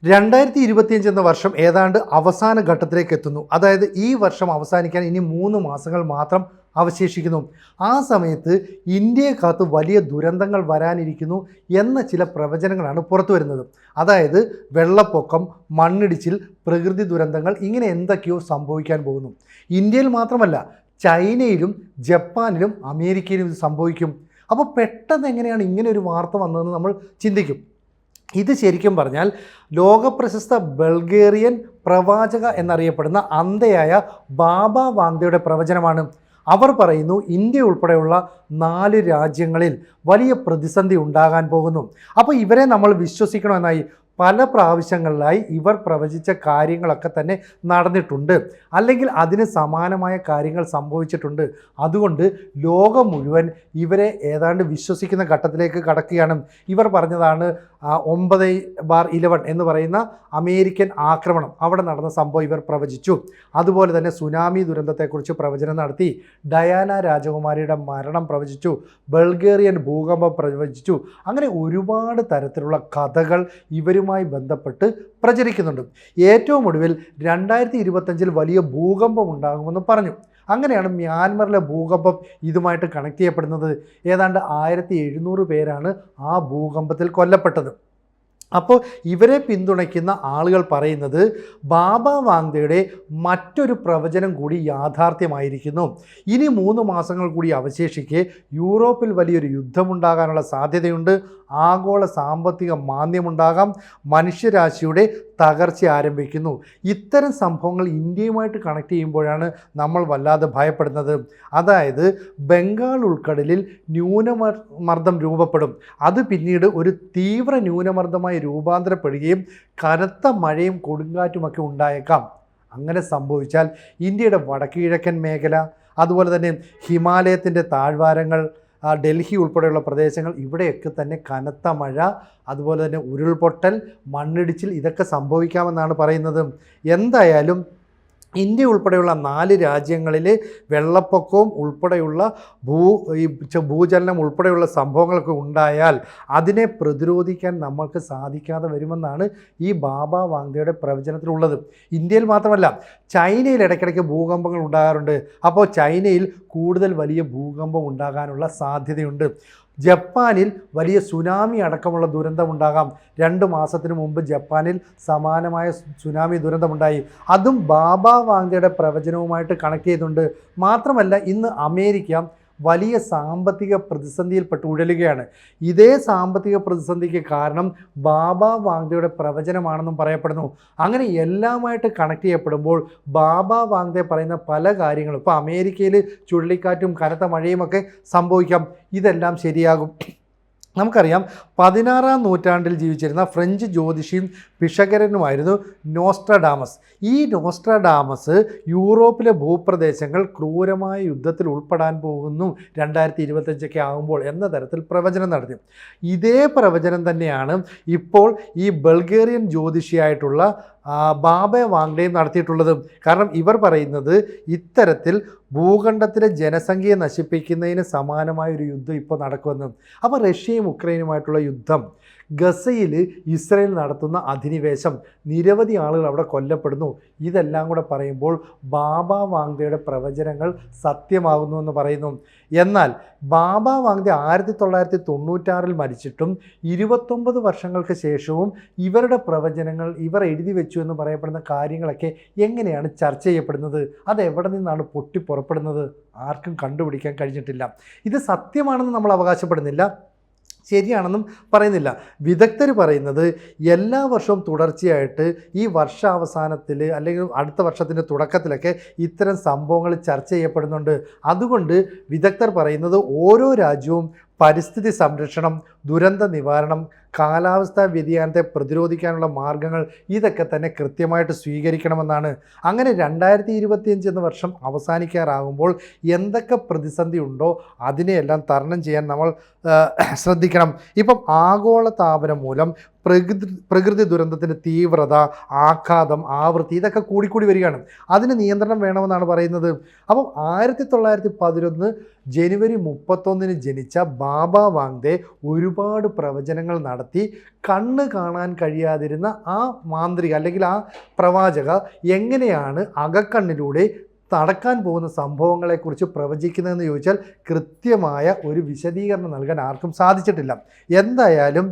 2025 എന്ന വർഷം ഏതാണ്ട് അവസാന ഘട്ടത്തിലേക്ക് എത്തുന്നു. അതായത് ഈ വർഷം അവസാനിക്കാൻ ഇനി 3 മാസങ്ങൾ മാത്രം അവശേഷിക്കുന്നു. ആ സമയത്ത് ഇന്ത്യയെ കാത്ത് വലിയ ദുരന്തങ്ങൾ വരാനിരിക്കുന്നു എന്ന ചില പ്രവചനങ്ങളാണ് പുറത്തു വരുന്നത്. അതായത് വെള്ളപ്പൊക്കം, മണ്ണിടിച്ചിൽ, പ്രകൃതി ദുരന്തങ്ങൾ, ഇങ്ങനെ എന്തൊക്കെയോ സംഭവിക്കാൻ പോകുന്നു. ഇന്ത്യയിൽ മാത്രമല്ല, ചൈനയിലും ജപ്പാനിലും അമേരിക്കയിലും ഇത് സംഭവിക്കും. അപ്പോൾ പെട്ടെന്ന് എങ്ങനെയാണ് ഇങ്ങനെ ഒരു വാർത്ത വന്നതെന്ന് നമ്മൾ ചിന്തിക്കും. ഇത് ശരിക്കും പറഞ്ഞാൽ ലോകപ്രശസ്ത ബൾഗേറിയൻ പ്രവാചക എന്നറിയപ്പെടുന്ന അന്ധയായ ബാബ വാങ്ദയുടെ പ്രവചനമാണ്. അവർ പറയുന്നു, ഇന്ത്യ ഉൾപ്പെടെയുള്ള 4 രാജ്യങ്ങളിൽ വലിയ പ്രതിസന്ധി ഉണ്ടാകാൻ പോകുന്നു. അപ്പോൾ ഇവരെ നമ്മൾ വിശ്വസിക്കണമെന്നായി പല പ്രാവശ്യങ്ങളിലായി ഇവർ പ്രവചിച്ച കാര്യങ്ങളൊക്കെ തന്നെ നടന്നിട്ടുണ്ട്, അല്ലെങ്കിൽ അതിന് സമാനമായ കാര്യങ്ങൾ സംഭവിച്ചിട്ടുണ്ട്. അതുകൊണ്ട് ലോകം മുഴുവൻ ഇവരെ ഏതാണ്ട് വിശ്വസിക്കുന്ന ഘട്ടത്തിലേക്ക് കടക്കുകയാണ്. ഇവർ പറഞ്ഞതാണ് 9/11 എന്ന് പറയുന്ന അമേരിക്കൻ ആക്രമണം, അവിടെ നടന്ന സംഭവം ഇവർ പ്രവചിച്ചു. അതുപോലെ തന്നെ സുനാമി ദുരന്തത്തെക്കുറിച്ച് പ്രവചനം നടത്തി. ഡയാന രാജകുമാരിയുടെ മരണം പ്രവചിച്ചു. ബൾഗേറിയൻ ഭൂകമ്പം പ്രവചിച്ചു. അങ്ങനെ ഒരുപാട് തരത്തിലുള്ള കഥകൾ ഇവരുമായി ബന്ധപ്പെട്ട് പ്രചരിക്കുന്നുണ്ട്. ഏറ്റവും ഒടുവിൽ 2025 വലിയ ഭൂകമ്പം ഉണ്ടാകുമെന്ന് പറഞ്ഞു. അങ്ങനെയാണ് മ്യാൻമറിലെ ഭൂകമ്പം ഇതുമായിട്ട് കണക്ട് ചെയ്യപ്പെടുന്നത്. ഏതാണ്ട് 1700 പേരാണ് ആ ഭൂകമ്പത്തിൽ കൊല്ലപ്പെട്ടത്. അപ്പോൾ ഇവരെ പിന്തുണയ്ക്കുന്ന ആളുകൾ പറയുന്നത് ബാബ വാങ്ദയുടെ മറ്റൊരു പ്രവചനം കൂടി യാഥാർത്ഥ്യമായിരിക്കുന്നു. ഇനി 3 മാസങ്ങൾ കൂടി അവശേഷിക്കെ യൂറോപ്പിൽ വലിയൊരു യുദ്ധമുണ്ടാകാനുള്ള സാധ്യതയുണ്ട്. ആഗോള സാമ്പത്തിക മാന്ദ്യമുണ്ടാകാം. മനുഷ്യരാശിയുടെ തകർച്ച ആരംഭിക്കുന്നു. ഇത്തരം സംഭവങ്ങൾ ഇന്ത്യയുമായിട്ട് കണക്ട് ചെയ്യുമ്പോഴാണ് നമ്മൾ വല്ലാതെ ഭയപ്പെടുന്നത്. അതായത് ബംഗാൾ ഉൾക്കടലിൽ ന്യൂനമർദ്ദം രൂപപ്പെടും. അത് പിന്നീട് ഒരു തീവ്ര ന്യൂനമർദ്ദമായി രൂപാന്തരപ്പെടുകയും കനത്ത മഴയും കൊടുങ്കാറ്റുമൊക്കെ ഉണ്ടായേക്കാം. അങ്ങനെ സംഭവിച്ചാൽ ഇന്ത്യയുടെ വടക്ക് കിഴക്കൻ മേഖല, അതുപോലെ തന്നെ ഹിമാലയത്തിൻ്റെ താഴ്വാരങ്ങൾ, ഡൽഹി ഉൾപ്പെടെയുള്ള പ്രദേശങ്ങൾ, ഇവിടെയൊക്കെ തന്നെ കനത്ത മഴ, അതുപോലെ തന്നെ ഉരുൾപൊട്ടൽ, മണ്ണിടിച്ചിൽ, ഇതൊക്കെ സംഭവിക്കാമെന്നാണ് പറയുന്നത്. എന്തായാലും ഇന്ത്യ ഉൾപ്പെടെയുള്ള 4 രാജ്യങ്ങളിൽ വെള്ളപ്പൊക്കവും ഉൾപ്പെടെയുള്ള ഭൂചലനം ഉൾപ്പെടെയുള്ള സംഭവങ്ങളൊക്കെ ഉണ്ടായാൽ അതിനെ പ്രതിരോധിക്കാൻ നമ്മൾക്ക് സാധിക്കാതെ വരുമെന്നാണ് ഈ ബാബ വാങ്ദയുടെ പ്രവചനത്തിലുള്ളത്. ഇന്ത്യയിൽ മാത്രമല്ല, ചൈനയിൽ ഇടയ്ക്കിടയ്ക്ക് ഭൂകമ്പങ്ങൾ ഉണ്ടാകാറുണ്ട്. അപ്പോൾ ചൈനയിൽ കൂടുതൽ വലിയ ഭൂകമ്പം ഉണ്ടാകാനുള്ള സാധ്യതയുണ്ട്. ജപ്പാനിൽ വലിയ സുനാമി അടക്കമുള്ള ദുരന്തമുണ്ടാകാം. 2 മാസത്തിന് മുമ്പ് ജപ്പാനിൽ സമാനമായ സുനാമി ദുരന്തമുണ്ടായി. അതും ബാബ വാങ്ദയുടെ പ്രവചനവുമായിട്ട് കണക്ട് ചെയ്തുകൊണ്ട്. മാത്രമല്ല, ഇന്ന് അമേരിക്ക വലിയ സാമ്പത്തിക പ്രതിസന്ധിയിൽപ്പെട്ട് ഉഴലുകയാണ്. ഇതേ സാമ്പത്തിക പ്രതിസന്ധിക്ക് കാരണം ബാബ വാങ്ദയുടെ പ്രവചനമാണെന്നും പറയപ്പെടുന്നു. അങ്ങനെ എല്ലാമായിട്ട് കണക്ട് ചെയ്യപ്പെടുമ്പോൾ ബാബ വാങ്ദെ പറയുന്ന പല കാര്യങ്ങളും, ഇപ്പോൾ അമേരിക്കയിൽ ചുഴലിക്കാറ്റും കനത്ത മഴയുമൊക്കെ സംഭവിക്കാം, ഇതെല്ലാം ശരിയാകും. നമുക്കറിയാം, 16-ാം നൂറ്റാണ്ടിൽ ജീവിച്ചിരുന്ന ഫ്രഞ്ച് ജ്യോതിഷിയും പിഷകരനുമായിരുന്നു നോസ്ട്രഡാമസ്. ഈ നോസ്ട്രഡാമസ് യൂറോപ്പിലെ ഭൂപ്രദേശങ്ങൾ ക്രൂരമായ യുദ്ധത്തിൽ ഉൾപ്പെടാൻ പോകുന്നു 2025 ആകുമ്പോൾ എന്ന തരത്തിൽ പ്രവചനം നടത്തി. ഇതേ പ്രവചനം തന്നെയാണ് ഇപ്പോൾ ഈ ബൾഗേറിയൻ ജ്യോതിഷിയായിട്ടുള്ള ബാബ വാങ്ദയും നടത്തിയിട്ടുള്ളത്. കാരണം ഇവർ പറയുന്നത് ഇത്തരത്തിൽ ഭൂഖണ്ഡത്തിലെ ജനസംഖ്യയെ നശിപ്പിക്കുന്നതിന് സമാനമായ ഒരു യുദ്ധം ഇപ്പോൾ നടക്കുമെന്ന്. അപ്പോൾ റഷ്യയും ഉക്രൈനുമായിട്ടുള്ള യുദ്ധം, ഗസയിൽ ഇസ്രയേൽ നടത്തുന്ന അധിനിവേശം, നിരവധി ആളുകൾ അവിടെ കൊല്ലപ്പെടുന്നു, ഇതെല്ലാം കൂടെ പറയുമ്പോൾ ബാബ വാങ്ദയുടെ പ്രവചനങ്ങൾ സത്യമാകുന്നുവെന്ന് പറയുന്നു. എന്നാൽ ബാബ വാങ്ദെ 1996 മരിച്ചിട്ടും 29 വർഷങ്ങൾക്ക് ശേഷവും ഇവരുടെ പ്രവചനങ്ങൾ ഇവർ എഴുതി വെച്ചു എന്ന് പറയപ്പെടുന്ന കാര്യങ്ങളൊക്കെ എങ്ങനെയാണ് ചർച്ച ചെയ്യപ്പെടുന്നത്? അത് എവിടെ നിന്നാണ് പൊട്ടിപ്പുറപ്പെടുന്നത്? ആർക്കും കണ്ടുപിടിക്കാൻ കഴിഞ്ഞിട്ടില്ല. ഇത് സത്യമാണെന്ന് നമ്മൾ അവകാശപ്പെടുന്നില്ല, ശരിയാണെന്നും പറയുന്നില്ല. വിദഗ്ധർ പറയുന്നത് എല്ലാ വർഷവും തുടർച്ചയായിട്ട് ഈ വർഷാവസാനത്തിൽ അല്ലെങ്കിൽ അടുത്ത വർഷത്തിൻ്റെ തുടക്കത്തിലൊക്കെ ഇത്തരം സംഭവങ്ങൾ ചർച്ച ചെയ്യപ്പെടുന്നുണ്ട്. അതുകൊണ്ട് വിദഗ്ധർ പറയുന്നത് ഓരോ രാജ്യവും പരിസ്ഥിതി സംരക്ഷണം, ദുരന്ത നിവാരണം, കാലാവസ്ഥാ വ്യതിയാനത്തെ പ്രതിരോധിക്കാനുള്ള മാർഗങ്ങൾ, ഇതൊക്കെ തന്നെ കൃത്യമായിട്ട് സ്വീകരിക്കണമെന്നാണ്. അങ്ങനെ 2025 എന്ന വർഷം അവസാനിക്കാറാകുമ്പോൾ എന്തൊക്കെ പ്രതിസന്ധി ഉണ്ടോ അതിനെയെല്ലാം തരണം ചെയ്യാൻ നമ്മൾ ശ്രദ്ധിക്കണം. ഇപ്പം ആഗോള താപനം മൂലം പ്രകൃതി ദുരന്തത്തിൻ്റെ തീവ്രത, ആഘാതം, ആവൃത്തി, ഇതൊക്കെ കൂടിക്കൂടി വരികയാണ്. അതിന് നിയന്ത്രണം വേണമെന്നാണ് പറയുന്നത്. അപ്പം 1911 ജനുവരി 31 ജനിച്ച ബാബ വാങ്ദെ ഒരുപാട് പ്രവചനങ്ങൾ നടത്തി നടത്തി കണ്ണ് കാണാൻ കഴിയാതിരുന്ന ആ മാന്ത്രിക അല്ലെങ്കിൽ ആ പ്രവാചക എങ്ങനെയാണ് അകക്കണ്ണിലൂടെ നടക്കാൻ പോകുന്ന സംഭവങ്ങളെക്കുറിച്ച് പ്രവചിക്കുന്നതെന്ന് ചോദിച്ചാൽ കൃത്യമായ ഒരു വിശദീകരണം നൽകാൻ ആർക്കും സാധിച്ചിട്ടില്ല. എന്തായാലും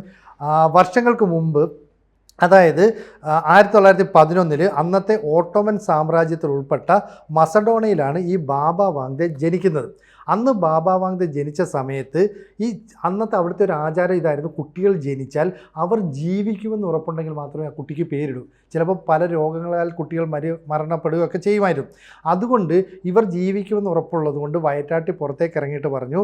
വർഷങ്ങൾക്ക് മുമ്പ്, അതായത് 1911 അന്നത്തെ ഓട്ടോമൻ സാമ്രാജ്യത്തിൽ ഉൾപ്പെട്ട മസഡോണയിലാണ് ഈ ബാബ വാങ്ദെ ജനിക്കുന്നത്. അന്ന് ബാബ വാങ്ദെ ജനിച്ച സമയത്ത് അന്നത്തെ അവിടുത്തെ ഒരു ആചാരം ഇതായിരുന്നു, കുട്ടികൾ ജനിച്ചാൽ അവർ ജീവിക്കുമെന്ന് ഉറപ്പുണ്ടെങ്കിൽ മാത്രമേ ആ കുട്ടിക്ക് പേരിടൂ. ചിലപ്പോൾ പല രോഗങ്ങളാൽ കുട്ടികൾ മരണപ്പെടുകയൊക്കെ ചെയ്യുമായിരുന്നു. അതുകൊണ്ട് ഇവർ ജീവിക്കുമെന്ന് ഉറപ്പുള്ളത് കൊണ്ട് വയറ്റാട്ടി പുറത്തേക്ക് ഇറങ്ങിയിട്ട് പറഞ്ഞു,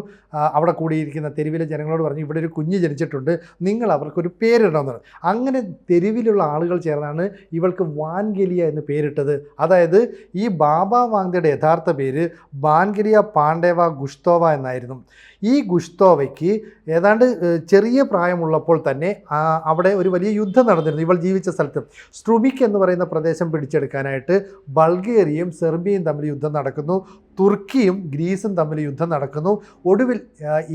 അവിടെ കൂടിയിരിക്കുന്ന തെരുവിലെ ജനങ്ങളോട് പറഞ്ഞു, ഇവിടെ ഒരു കുഞ്ഞ് ജനിച്ചിട്ടുണ്ട്, നിങ്ങൾ അവർക്കൊരു പേരിടണമെന്ന് പറഞ്ഞു. അങ്ങനെ തെരുവിലുള്ള ആളുകൾ ചേർന്നാണ് ഇവൾക്ക് വാൻഗലിയ എന്ന് പേരിട്ടത്. അതായത് ഈ ബാബ വാങ്ദയുടെ യഥാർത്ഥ പേര് വാൻഗലിയ പാണ്ഡേവ ഗുഷ്തോവ എന്നായിരുന്നു. ഈ ഗുഷ്തോവയ്ക്ക് ഏതാണ്ട് ചെറിയ പ്രായമുള്ളപ്പോൾ തന്നെ അവിടെ ഒരു വലിയ യുദ്ധം നടന്നിരുന്നു. ഇവൾ ജീവിച്ച സ്ഥലത്ത് സ്ട്രുമിക് എന്ന് പറയുന്ന പ്രദേശം പിടിച്ചെടുക്കാനായിട്ട് ബൾഗേറിയയും സെർബിയയും തമ്മിൽ യുദ്ധം നടക്കുന്നു. തുർക്കിയും ഗ്രീസും തമ്മിൽ യുദ്ധം നടക്കുന്നു. ഒടുവിൽ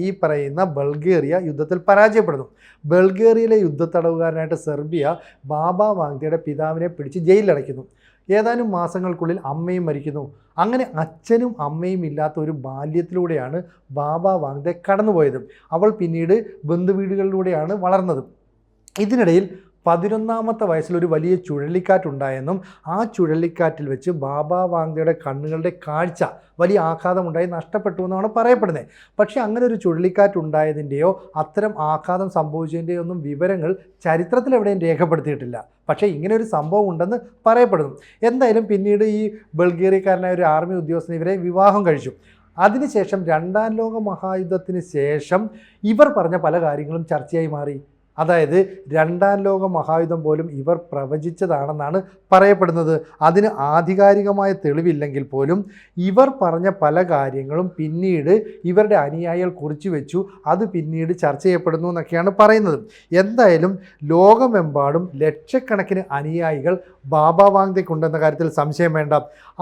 ഈ പറയുന്ന ബൾഗേറിയ യുദ്ധത്തിൽ പരാജയപ്പെടുന്നു. ബൾഗേറിയയിലെ യുദ്ധത്തടവുകാരനായിട്ട് സെർബിയ ബാബ വാങ്ദയുടെ പിതാവിനെ പിടിച്ച് ജയിലിലടയ്ക്കുന്നു. ഏതാനും മാസങ്ങൾക്കുള്ളിൽ അമ്മയും മരിക്കുന്നു. അങ്ങനെ അച്ഛനും അമ്മയും ഇല്ലാത്ത ഒരു ബാല്യത്തിലൂടെയാണ് ബാബ വാങ്ദെ കടന്നുപോയത്. അവൾ പിന്നീട് ബന്ധുവീടുകളിലൂടെയാണ് വളർന്നത്. ഇതിനിടയിൽ 11ാമത്തെ വയസ്സിൽ ഒരു വലിയ ചുഴലിക്കാറ്റുണ്ടായെന്നും ആ ചുഴലിക്കാറ്റിൽ വെച്ച് ബാബ വാങ്ദയുടെ കണ്ണുകളുടെ കാഴ്ച വലിയ ആഘാതമുണ്ടായി നഷ്ടപ്പെട്ടു എന്നാണ് പറയപ്പെടുന്നത്. പക്ഷേ അങ്ങനെ ഒരു ചുഴലിക്കാറ്റുണ്ടായതിൻ്റെയോ അത്തരം ആഘാതം സംഭവിച്ചതിൻ്റെയോ ഒന്നും വിവരങ്ങൾ ചരിത്രത്തിൽ എവിടെയും രേഖപ്പെടുത്തിയിട്ടില്ല. പക്ഷേ ഇങ്ങനെ ഒരു സംഭവം ഉണ്ടെന്ന് പറയപ്പെടുന്നു. എന്തായാലും പിന്നീട് ഈ ബൾഗേറിയക്കാരനായ ഒരു ആർമി ഉദ്യോഗസ്ഥൻ ഇവരെ വിവാഹം കഴിച്ചു. അതിനുശേഷം 2ാം ലോക മഹായുദ്ധത്തിന് ശേഷം ഇവർ പറഞ്ഞ പല കാര്യങ്ങളും ചർച്ചയായി മാറി. അതായത് 2ാം ലോക മഹായുദ്ധം പോലും ഇവർ പ്രവചിച്ചതാണെന്നാണ് പറയപ്പെടുന്നത്. അതിന് ആധികാരികമായ തെളിവില്ലെങ്കിൽ പോലും ഇവർ പറഞ്ഞ പല കാര്യങ്ങളും പിന്നീട് ഇവരുടെ അനുയായികൾ കുറിച്ചു വെച്ചു. അത് പിന്നീട് ചർച്ച ചെയ്യപ്പെടുന്നു എന്നൊക്കെയാണ് പറയുന്നത്. എന്തായാലും ലോകമെമ്പാടും ലക്ഷക്കണക്കിന് അനുയായികൾ ബാബ വാങ്ദയ്ക്കുണ്ടെന്ന കാര്യത്തിൽ സംശയം വേണ്ട.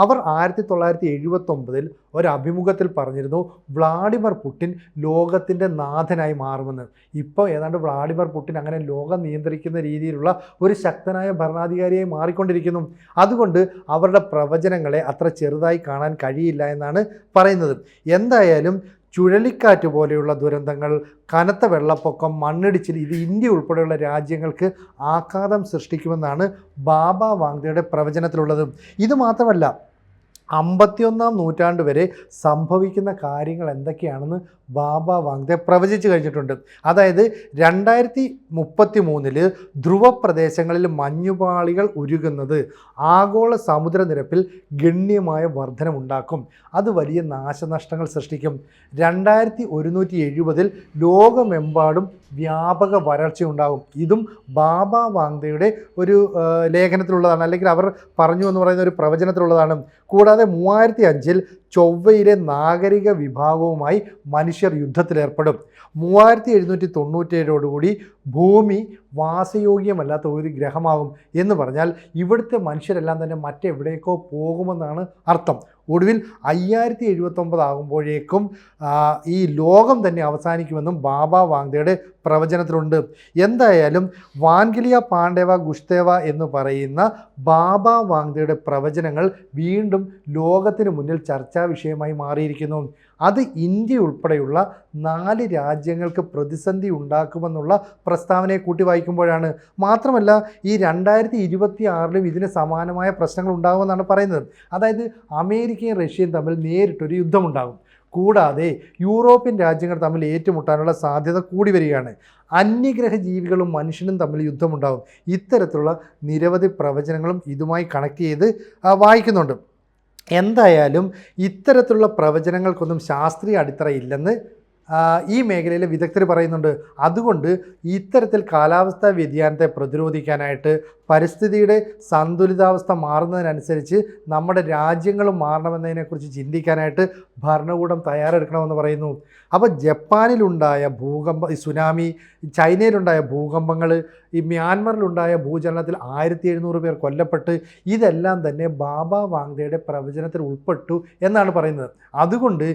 അവർ 1979 ഒരഭിമുഖത്തിൽ പറഞ്ഞിരുന്നു, വ്ളാഡിമിർ പുടിൻ ലോകത്തിൻ്റെ നാഥനായി മാറുമെന്ന്. ഇപ്പോൾ ഏതാണ്ട് വ്ളാഡിമിർ പുടിൻ അങ്ങനെ ലോകം നിയന്ത്രിക്കുന്ന രീതിയിലുള്ള ഒരു ശക്തനായ ഭരണാധികാരിയായി മാറിക്കൊണ്ടിരിക്കുന്നു. അതുകൊണ്ട് അവരുടെ പ്രവചനങ്ങളെ അത്ര ചെറുതായി കാണാൻ കഴിയില്ല എന്നാണ് പറയുന്നത്. എന്തായാലും ചുഴലിക്കാറ്റ് പോലെയുള്ള ദുരന്തങ്ങൾ, കനത്ത വെള്ളപ്പൊക്കം, മണ്ണിടിച്ചിൽ, ഇത് ഇന്ത്യ ഉൾപ്പെടെയുള്ള രാജ്യങ്ങൾക്ക് ആഘാതം സൃഷ്ടിക്കുമെന്നാണ് ബാബ വാങ്ദയുടെ പ്രവചനത്തിലുള്ളത്. ഇത് മാത്രമല്ല, 51ാം നൂറ്റാണ്ട് വരെ സംഭവിക്കുന്ന കാര്യങ്ങൾ എന്തൊക്കെയാണെന്ന് ബാബ വാങ്ദെ പ്രവചിച്ചു കഴിഞ്ഞിട്ടുണ്ട്. അതായത് 2033 ധ്രുവപ്രദേശങ്ങളിൽ മഞ്ഞുപാളികൾ ഉരുകുന്നത് ആഗോള സമുദ്രനിരപ്പിൽ ഗണ്യമായ വർധനമുണ്ടാക്കും. അത് വലിയ നാശനഷ്ടങ്ങൾ സൃഷ്ടിക്കും. 2170 ലോകമെമ്പാടും വ്യാപക വരൾച്ചയുണ്ടാകും. ഇതും ബാബ വാങ്ദയുടെ ഒരു ലേഖനത്തിലുള്ളതാണ്, അല്ലെങ്കിൽ അവർ പറഞ്ഞു എന്ന് പറയുന്ന ഒരു പ്രവചനത്തിലുള്ളതാണ്. കൂടാതെ 3005 ചൊവ്വയിലെ നാഗരിക വിഭാഗവുമായി മനുഷ്യർ യുദ്ധത്തിലേർപ്പെടും. 3797 ഭൂമി വാസയോഗ്യമല്ലാത്ത ഒരു ഗ്രഹമാകും. എന്ന് പറഞ്ഞാൽ ഇവിടുത്തെ മനുഷ്യരെല്ലാം തന്നെ മറ്റെവിടേക്കോ പോകുമെന്നാണ് അർത്ഥം. ഒടുവിൽ 5079 ആകുമ്പോഴേക്കും ഈ ലോകം തന്നെ അവസാനിക്കുമെന്നും ബാബ വാങ്ദയുടെ പ്രവചനത്തിലുണ്ട്. എന്തായാലും വാൻഗലിയ പാണ്ഡേവ ഗുഷ്തേവ എന്ന് പറയുന്ന ബാബ വാങ്ദയുടെ പ്രവചനങ്ങൾ വീണ്ടും ലോകത്തിന് മുന്നിൽ ചർച്ചാ വിഷയമായി മാറിയിരിക്കുന്നു. അത് ഇന്ത്യ ഉൾപ്പെടെയുള്ള 4 രാജ്യങ്ങൾക്ക് പ്രതിസന്ധി ഉണ്ടാക്കുമെന്നുള്ള പ്രസ്താവനയെ കൂട്ടി വായിക്കുമ്പോഴാണ്. മാത്രമല്ല ഈ 2026 ഇതിന് സമാനമായ പ്രശ്നങ്ങൾ ഉണ്ടാകുമെന്നാണ് പറയുന്നത്. അതായത് അമേരിക്കയും റഷ്യയും തമ്മിൽ നേരിട്ടൊരു യുദ്ധമുണ്ടാകും. കൂടാതെ യൂറോപ്യൻ രാജ്യങ്ങൾ തമ്മിൽ ഏറ്റുമുട്ടാനുള്ള സാധ്യത കൂടി വരികയാണ്. അന്യഗ്രഹ ജീവികളും മനുഷ്യനും തമ്മിൽ യുദ്ധമുണ്ടാകും. ഇത്തരത്തിലുള്ള നിരവധി പ്രവചനങ്ങളും ഇതുമായി കണക്ട് ചെയ്ത് വായിക്കുന്നുണ്ട്. എന്തായാലും ഇത്തരത്തിലുള്ള പ്രവചനങ്ങൾക്കൊന്നും ശാസ്ത്രീയ അടിത്തറയില്ലെന്ന് ഈ മേഖലയിലെ വിദഗ്ധർ പറയുന്നുണ്ട്. അതുകൊണ്ട് ഇത്തരത്തിൽ കാലാവസ്ഥാ വ്യതിയാനത്തെ പ്രതിരോധിക്കാനായിട്ട്, പരിസ്ഥിതിയുടെ സന്തുലിതാവസ്ഥ മാറുന്നതിനനുസരിച്ച് നമ്മുടെ രാജ്യങ്ങളും മാറണമെന്നതിനെക്കുറിച്ച് ചിന്തിക്കാനായിട്ട് ഭരണകൂടം തയ്യാറെടുക്കണമെന്ന് പറയുന്നു. അപ്പോൾ ജപ്പാനിലുണ്ടായ സുനാമി, ചൈനയിലുണ്ടായ ഭൂകമ്പങ്ങൾ, ഈ മ്യാൻമറിലുണ്ടായ ഭൂചലനത്തിൽ 1700 പേർ കൊല്ലപ്പെട്ട്, ഇതെല്ലാം തന്നെ ബാബ വാങ്ദയുടെ പ്രവചനത്തിൽ ഉൾപ്പെട്ടു എന്നാണ് പറയുന്നത്. അതുകൊണ്ട്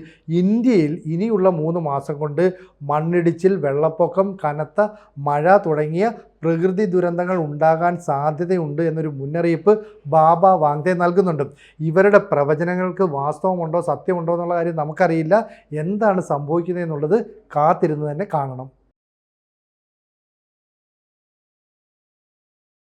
ഇന്ത്യയിൽ ഇനിയുള്ള 3 മാസം മാസം കൊണ്ട് മണ്ണിടിച്ചിൽ, വെള്ളപ്പൊക്കം, കനത്ത മഴ തുടങ്ങിയ പ്രകൃതി ദുരന്തങ്ങൾ ഉണ്ടാകാൻ സാധ്യതയുണ്ട് എന്നൊരു മുന്നറിയിപ്പ് ബാബ വാങ്തെ നൽകുന്നുണ്ട്. ഇവരുടെ പ്രവചനങ്ങൾക്ക് വാസ്തവമുണ്ടോ സത്യമുണ്ടോ എന്നുള്ള കാര്യം നമുക്കറിയില്ല. എന്താണ് സംഭവിക്കുന്നത് എന്നുള്ളത് കാത്തിരുന്ന് തന്നെ കാണണം.